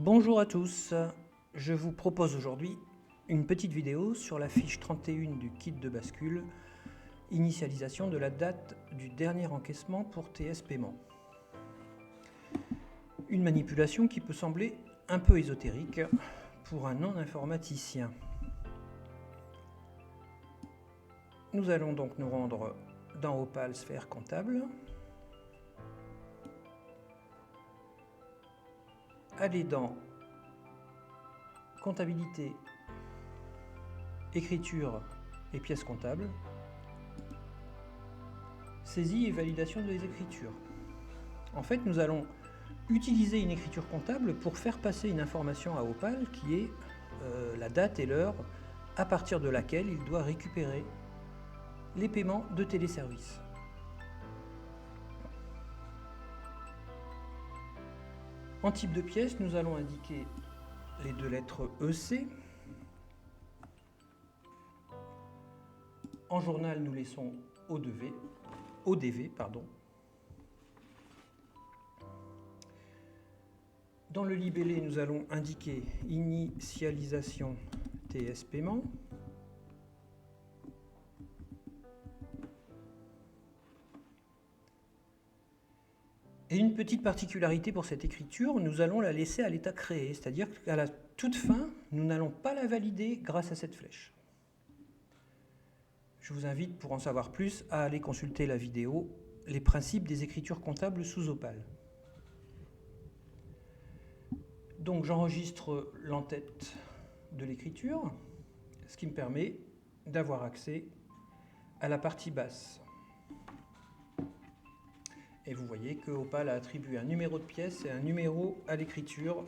Bonjour à tous, je vous propose aujourd'hui une petite vidéo sur la fiche 31 du kit de bascule, initialisation de la date du dernier encaissement pour TS Paiement. Une manipulation qui peut sembler un peu ésotérique pour un non-informaticien. Nous allons donc nous rendre dans Opal Sphère Comptable, aller dans Comptabilité, Écriture et pièces comptables, saisie et validation des écritures. En fait, nous allons utiliser une écriture comptable pour faire passer une information à Opal qui est la date et l'heure à partir de laquelle il doit récupérer les paiements de téléservice. En type de pièce, nous allons indiquer les deux lettres EC. En journal, nous laissons ODV. Dans le libellé, nous allons indiquer initialisation TS Paiement. Et une petite particularité pour cette écriture, nous allons la laisser à l'état créé, c'est-à-dire qu'à la toute fin, nous n'allons pas la valider grâce à cette flèche. Je vous invite, pour en savoir plus, à aller consulter la vidéo « Les principes des écritures comptables sous Opal ». Donc j'enregistre l'entête de l'écriture, ce qui me permet d'avoir accès à la partie basse. Et vous voyez que Opal a attribué un numéro de pièce et un numéro à l'écriture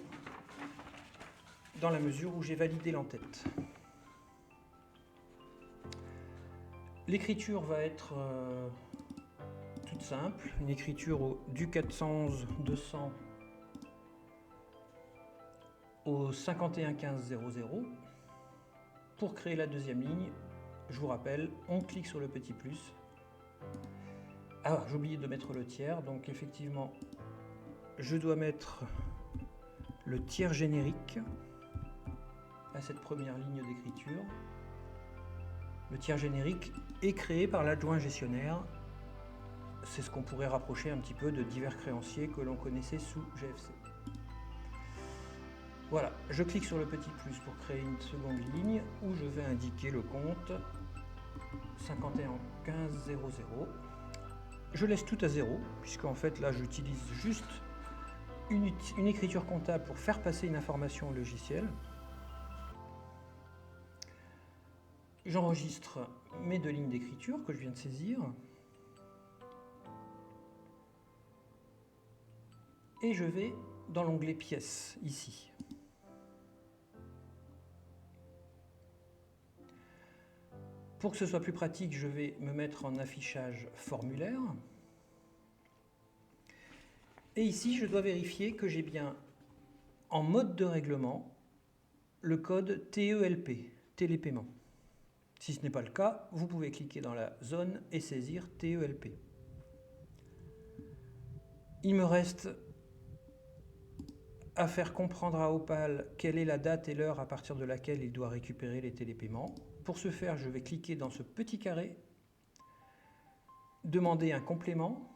dans la mesure où j'ai validé l'entête. L'écriture va être toute simple, une écriture du 411-200 au 511500. Pour créer la deuxième ligne, je vous rappelle, on clique sur le petit plus. Ah, j'ai oublié de mettre le tiers, donc effectivement, je dois mettre le tiers générique à cette première ligne d'écriture. Le tiers générique est créé par l'adjoint gestionnaire. C'est ce qu'on pourrait rapprocher un petit peu de divers créanciers que l'on connaissait sous GFC. Voilà, je clique sur le petit plus pour créer une seconde ligne où je vais indiquer le compte 511500. Je laisse tout à 0, puisqu'en fait là j'utilise juste une écriture comptable pour faire passer une information au logiciel. J'enregistre mes deux lignes d'écriture que je viens de saisir. Et je vais dans l'onglet pièces, ici. Pour que ce soit plus pratique, je vais me mettre en affichage formulaire. Et ici, je dois vérifier que j'ai bien en mode de règlement le code TELP, télépaiement. Si ce n'est pas le cas, vous pouvez cliquer dans la zone et saisir TELP. Il me reste à faire comprendre à Opal quelle est la date et l'heure à partir de laquelle il doit récupérer les télépaiements. Pour ce faire, je vais cliquer dans ce petit carré, demander un complément,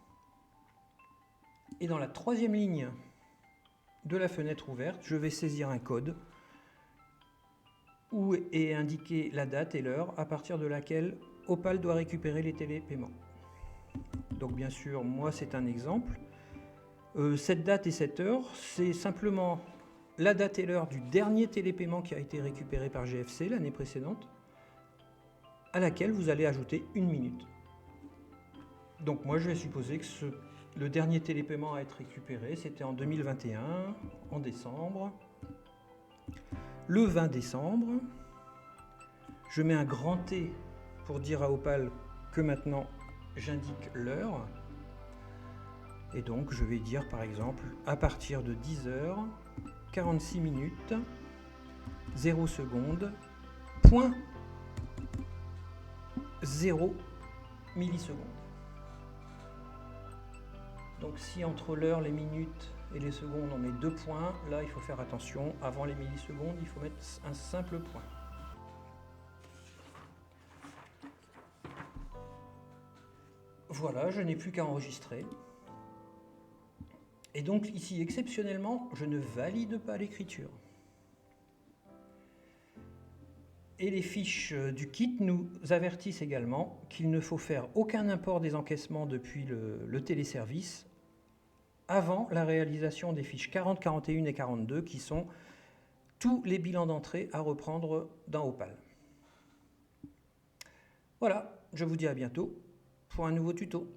et dans la troisième ligne de la fenêtre ouverte, je vais saisir un code où est indiquée la date et l'heure à partir de laquelle Opal doit récupérer les télépaiements. Donc bien sûr, moi c'est un exemple. Cette date et cette heure, c'est simplement la date et l'heure du dernier télépaiement qui a été récupéré par GFC l'année précédente, à laquelle vous allez ajouter une minute. Donc moi je vais supposer que le dernier télépaiement à être récupéré, c'était en 2021, en décembre. Le 20 décembre, je mets un grand T pour dire à Opal que maintenant j'indique l'heure. Et donc je vais dire par exemple à partir de 10h, 46 minutes, 0 secondes, point 0 millisecondes. Donc si entre l'heure, les minutes et les secondes on met 2 points. Là il faut faire attention, avant les millisecondes il faut mettre un simple point. Voilà, je n'ai plus qu'à enregistrer. Et donc ici, exceptionnellement, je ne valide pas l'écriture. Et les fiches du kit nous avertissent également qu'il ne faut faire aucun import des encaissements depuis le téléservice avant la réalisation des fiches 40, 41 et 42 qui sont tous les bilans d'entrée à reprendre dans Opal. Voilà, je vous dis à bientôt pour un nouveau tuto.